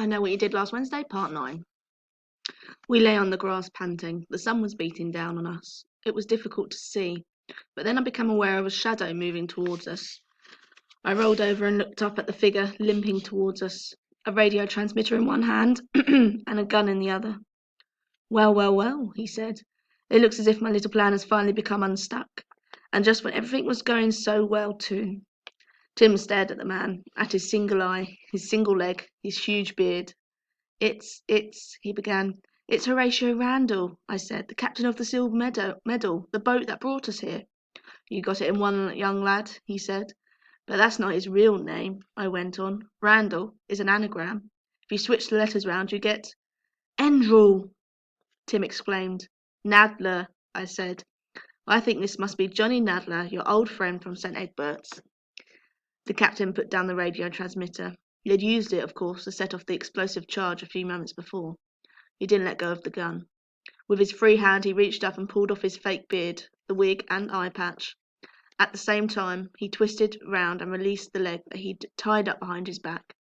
I Know What You Did Last Wednesday, Part 9. We lay on the grass panting. The sun was beating down on us. It was difficult to see, but then I became aware of a shadow moving towards us. I rolled over and looked up at the figure limping towards us, a radio transmitter in one hand and a gun in the other. Well, well, well, he said. It looks as if my little plan has finally become unstuck, and just when everything was going so well too. Tim stared at the man, at his single eye, his single leg, his huge beard. It's, he began. It's Horatio Randall, I said, the captain of the Silver Medal, the boat that brought us here. You got it in one, young lad, he said. But that's not his real name, I went on. Randall is an anagram. If you switch the letters round, you get Endrel, Tim exclaimed. Nadler, I said. I think this must be Johnny Nadler, your old friend from St. Egbert's. The captain put down the radio transmitter. He had used it, of course, to set off the explosive charge a few moments before. He didn't let go of the gun. With his free hand, he reached up and pulled off his fake beard, the wig and eye patch. At the same time, he twisted round and released the leg that he'd tied up behind his back.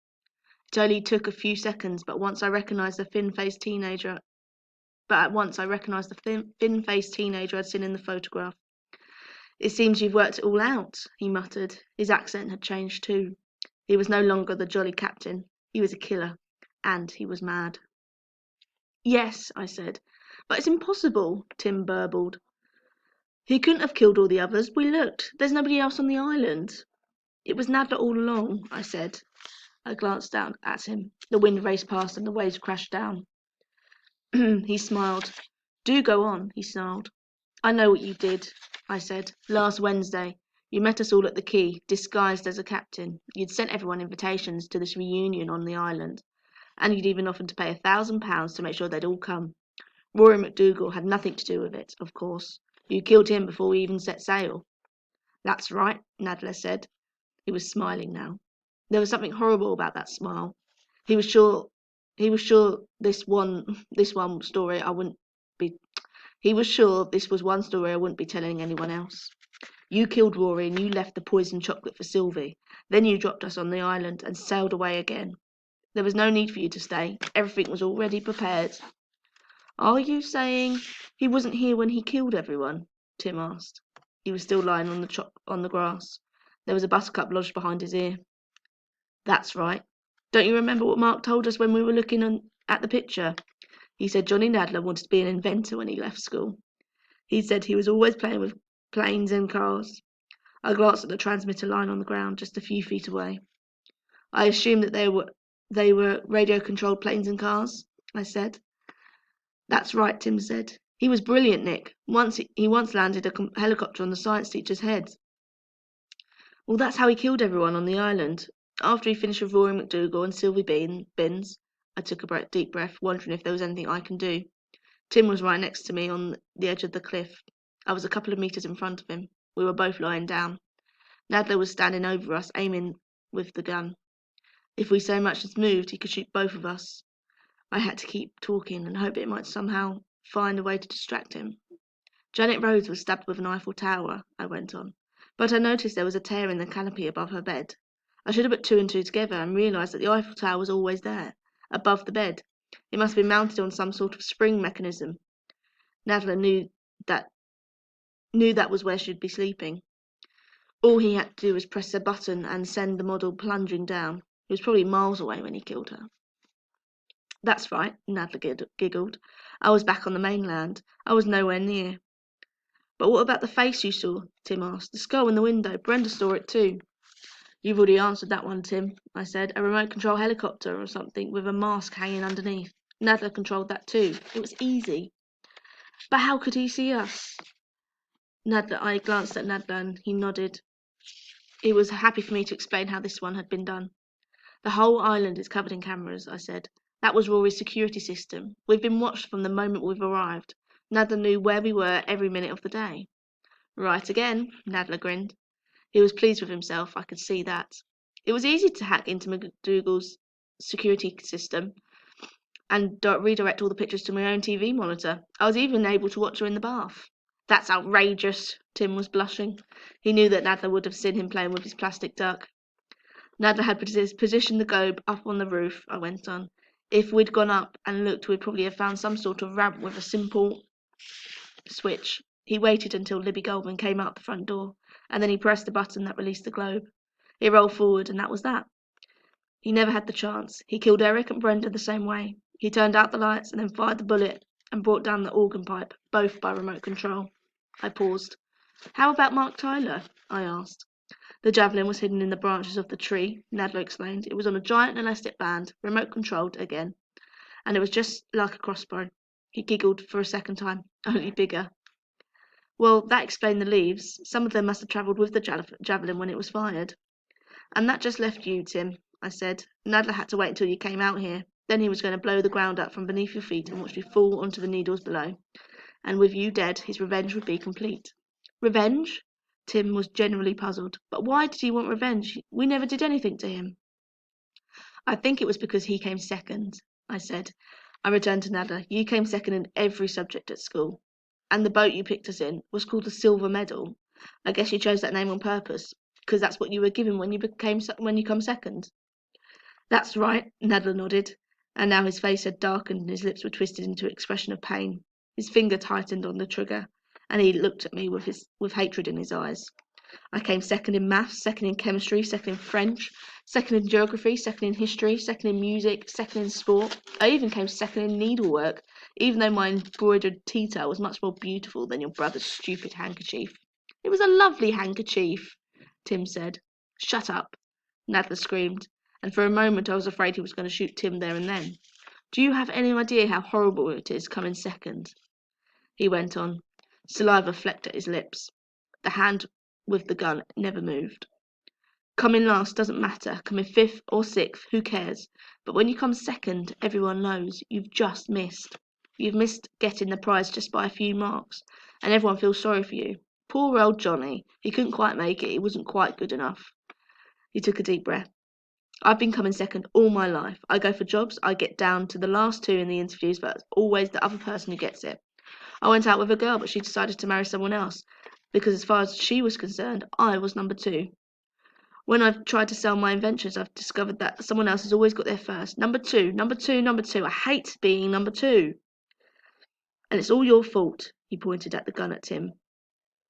It only took a few seconds, but at once I recognised the thin-faced teenager I'd seen in the photograph. It seems you've worked it all out, he muttered. His accent had changed too. He was no longer the jolly captain. He was a killer, and he was mad. Yes, I said. But it's impossible, Tim burbled. He couldn't have killed all the others. We looked. There's nobody else on the island. It was Nadler all along, I said. I glanced down at him. The wind raced past and the waves crashed down. He smiled. Do go on, he snarled. I know what you did, I said. Last Wednesday. You met us all at the quay, disguised as a captain. You'd sent everyone invitations to this reunion on the island, and you'd even offered to pay £1,000 to make sure they'd all come. Rory McDougal had nothing to do with it, of course. You killed him before we even set sail. That's right, Nadler said. He was smiling now. There was something horrible about that smile. He was sure this was one story I wouldn't be telling anyone else. You killed Rory and you left the poisoned chocolate for Sylvie. Then you dropped us on the island and sailed away again. There was no need for you to stay. Everything was already prepared. Are you saying he wasn't here when he killed everyone? Tim asked. He was still lying on the grass. There was a buttercup lodged behind his ear. That's right. Don't you remember what Mark told us when we were looking at the picture? He said Johnny Nadler wanted to be an inventor when he left school. He said he was always playing with planes and cars. I glanced at the transmitter line on the ground just a few feet away. I assumed that they were radio-controlled planes and cars, I said. That's right, Tim said. He was brilliant, Nick. He once landed a helicopter on the science teacher's head. Well, that's how he killed everyone on the island. After he finished with Rory McDougal and Sylvie Binns, I took a deep breath, wondering if there was anything I can do. Tim was right next to me on the edge of the cliff. I was a couple of meters in front of him. We were both lying down. Nadler was standing over us, aiming with the gun. If we so much as moved, he could shoot both of us. I had to keep talking and hope it might somehow find a way to distract him. Janet Rose was stabbed with an Eiffel Tower, I went on, but I noticed there was a tear in the canopy above her bed. I should have put two and two together and realised that the Eiffel Tower was always there, above the bed. It must have been mounted on some sort of spring mechanism. Nadler knew that was where she'd be sleeping. All he had to do was press a button and send the model plunging down. He was probably miles away when he killed her. That's right, Nadler giggled. I was back on the mainland. I was nowhere near. But what about the face you saw? Tim asked. The skull in the window. Brenda saw it too. You've already answered that one, Tim, I said. A remote control helicopter or something with a mask hanging underneath. Nadler controlled that too. It was easy. But how could he see us? I glanced at Nadler and he nodded. He was happy for me to explain how this one had been done. The whole island is covered in cameras, I said. That was Rory's security system. We've been watched from the moment we've arrived. Nadler knew where we were every minute of the day. Right again, Nadler grinned. He was pleased with himself, I could see that. It was easy to hack into McDougal's security system and redirect all the pictures to my own TV monitor. I was even able to watch her in the bath. That's outrageous, Tim was blushing. He knew that Nadler would have seen him playing with his plastic duck. Nadler had positioned the globe up on the roof, I went on. If we'd gone up and looked, we'd probably have found some sort of ramp with a simple switch. He waited until Libby Goldman came out the front door, and then he pressed the button that released the globe. It rolled forward, and that was that. He never had the chance. He killed Eric and Brenda the same way. He turned out the lights and then fired the bullet and brought down the organ pipe, both by remote control. I paused. How about Mark Tyler? I asked. The javelin was hidden in the branches of the tree, Nadler explained. It was on a giant elastic band, remote controlled again, and it was just like a crossbow. He giggled for a second time, only bigger. Well, that explained the leaves. Some of them must have travelled with the javelin when it was fired. And that just left you, Tim, I said. Nadler had to wait until you came out here. Then he was going to blow the ground up from beneath your feet and watch you fall onto the needles below. And with you dead, his revenge would be complete. Revenge? Tim was genuinely puzzled. But why did he want revenge? We never did anything to him. I think it was because he came second, I said. I returned to Nadler. You came second in every subject at school. And the boat you picked us in was called the Silver Medal. I guess you chose that name on purpose, because that's what you were given when you come second. That's right, Nadler nodded, and now his face had darkened and his lips were twisted into an expression of pain. His finger tightened on the trigger, and he looked at me with hatred in his eyes. I came second in maths, second in chemistry, second in French, second in geography, second in history, second in music, second in sport. I even came second in needlework, even though my embroidered tea towel was much more beautiful than your brother's stupid handkerchief. It was a lovely handkerchief, Tim said. Shut up, Nadler screamed, and for a moment I was afraid he was going to shoot Tim there and then. Do you have any idea how horrible it is coming second? He went on. Saliva flecked at his lips. The hand with the gun never moved. Coming last doesn't matter. Coming fifth or sixth, who cares? But when you come second, everyone knows you've just missed. You've missed getting the prize just by a few marks, and everyone feels sorry for you. Poor old Johnny. He couldn't quite make it. He wasn't quite good enough. He took a deep breath. I've been coming second all my life. I go for jobs, I get down to the last two in the interviews, but it's always the other person who gets it. I went out with a girl, but she decided to marry someone else, because as far as she was concerned, I was number two. When I've tried to sell my inventions, I've discovered that someone else has always got there first. Number two, number two, number two. I hate being number two. And it's all your fault, he pointed at the gun at Tim.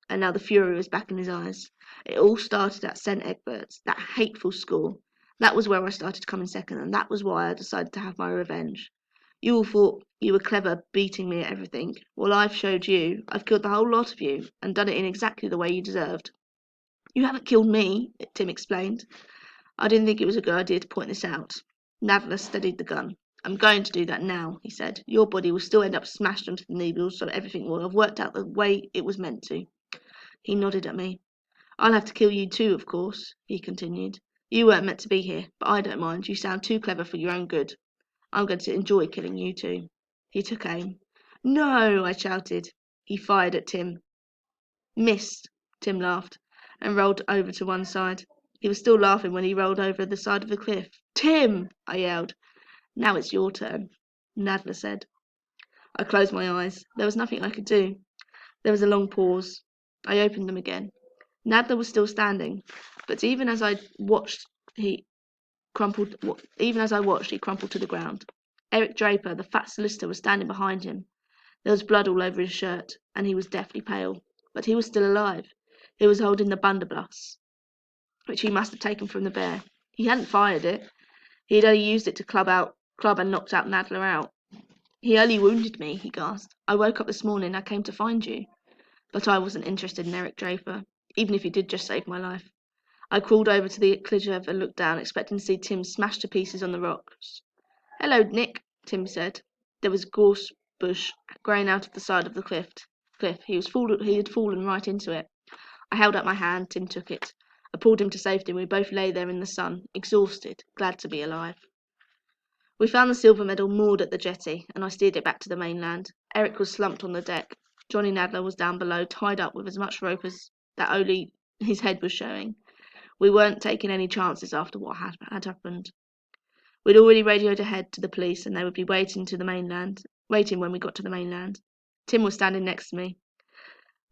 And now the fury was back in his eyes. It all started at St. Egbert's, that hateful school. That was where I started coming second, and that was why I decided to have my revenge. You all thought you were clever beating me at everything. Well, I've showed you. I've killed the whole lot of you, and done it in exactly the way you deserved. You haven't killed me, Tim explained. I didn't think it was a good idea to point this out. Nadler steadied the gun. I'm going to do that now, he said. Your body will still end up smashed onto the needles, so everything will have worked out the way it was meant to. He nodded at me. I'll have to kill you too, of course, he continued. You weren't meant to be here, but I don't mind. You sound too clever for your own good. I'm going to enjoy killing you too. He took aim. No, I shouted. He fired at Tim. Missed, Tim laughed, and rolled over to one side. He was still laughing when he rolled over the side of the cliff. Tim, I yelled. Now it's your turn, Nadler said. I closed my eyes. There was nothing I could do. There was a long pause. I opened them again. Nadler was still standing, but even as I watched, he crumpled to the ground. Eric Draper, the fat solicitor, was standing behind him. There was blood all over his shirt, and he was deathly pale, but he was still alive. He was holding the blunderbuss, which he must have taken from the bear. He hadn't fired it. He had only used it to club and knocked out Nadler out. He only wounded me, he gasped. I woke up this morning, I came to find you. But I wasn't interested in Eric Draper, even if he did just save my life. I crawled over to the cliff and looked down, expecting to see Tim smashed to pieces on the rocks. Hello, Nick, Tim said. There was a gorse bush growing out of the side of the cliff. He had fallen right into it. I held out my hand. Tim took it. I pulled him to safety, and we both lay there in the sun, exhausted, glad to be alive. We found the silver medal moored at the jetty, and I steered it back to the mainland. Eric was slumped on the deck. Johnny Nadler was down below, tied up with as much rope as that only his head was showing. We weren't taking any chances after what had happened. We'd already radioed ahead to the police, and they would be waiting when we got to the mainland. Tim was standing next to me.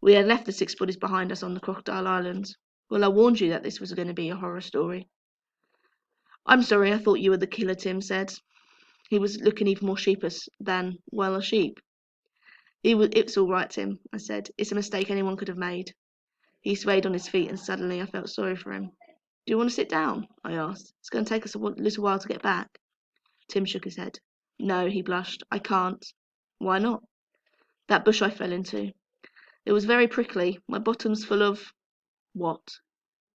We had left the 6 bodies behind us on the Crocodile Island. Well, I warned you that this was going to be a horror story. I'm sorry, I thought you were the killer, Tim said. He was looking even more sheepish than, well, a sheep. It's all right, Tim, I said. It's a mistake anyone could have made. He swayed on his feet, and suddenly I felt sorry for him. Do you want to sit down? I asked. It's going to take us a little while to get back. Tim shook his head. No, he blushed. I can't. Why not? That bush I fell into. It was very prickly. My bottom's full of... what?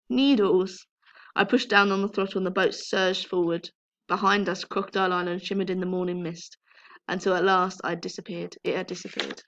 Needles. I pushed down on the throttle and the boat surged forward. Behind us, Crocodile Island shimmered in the morning mist, until at last it had disappeared.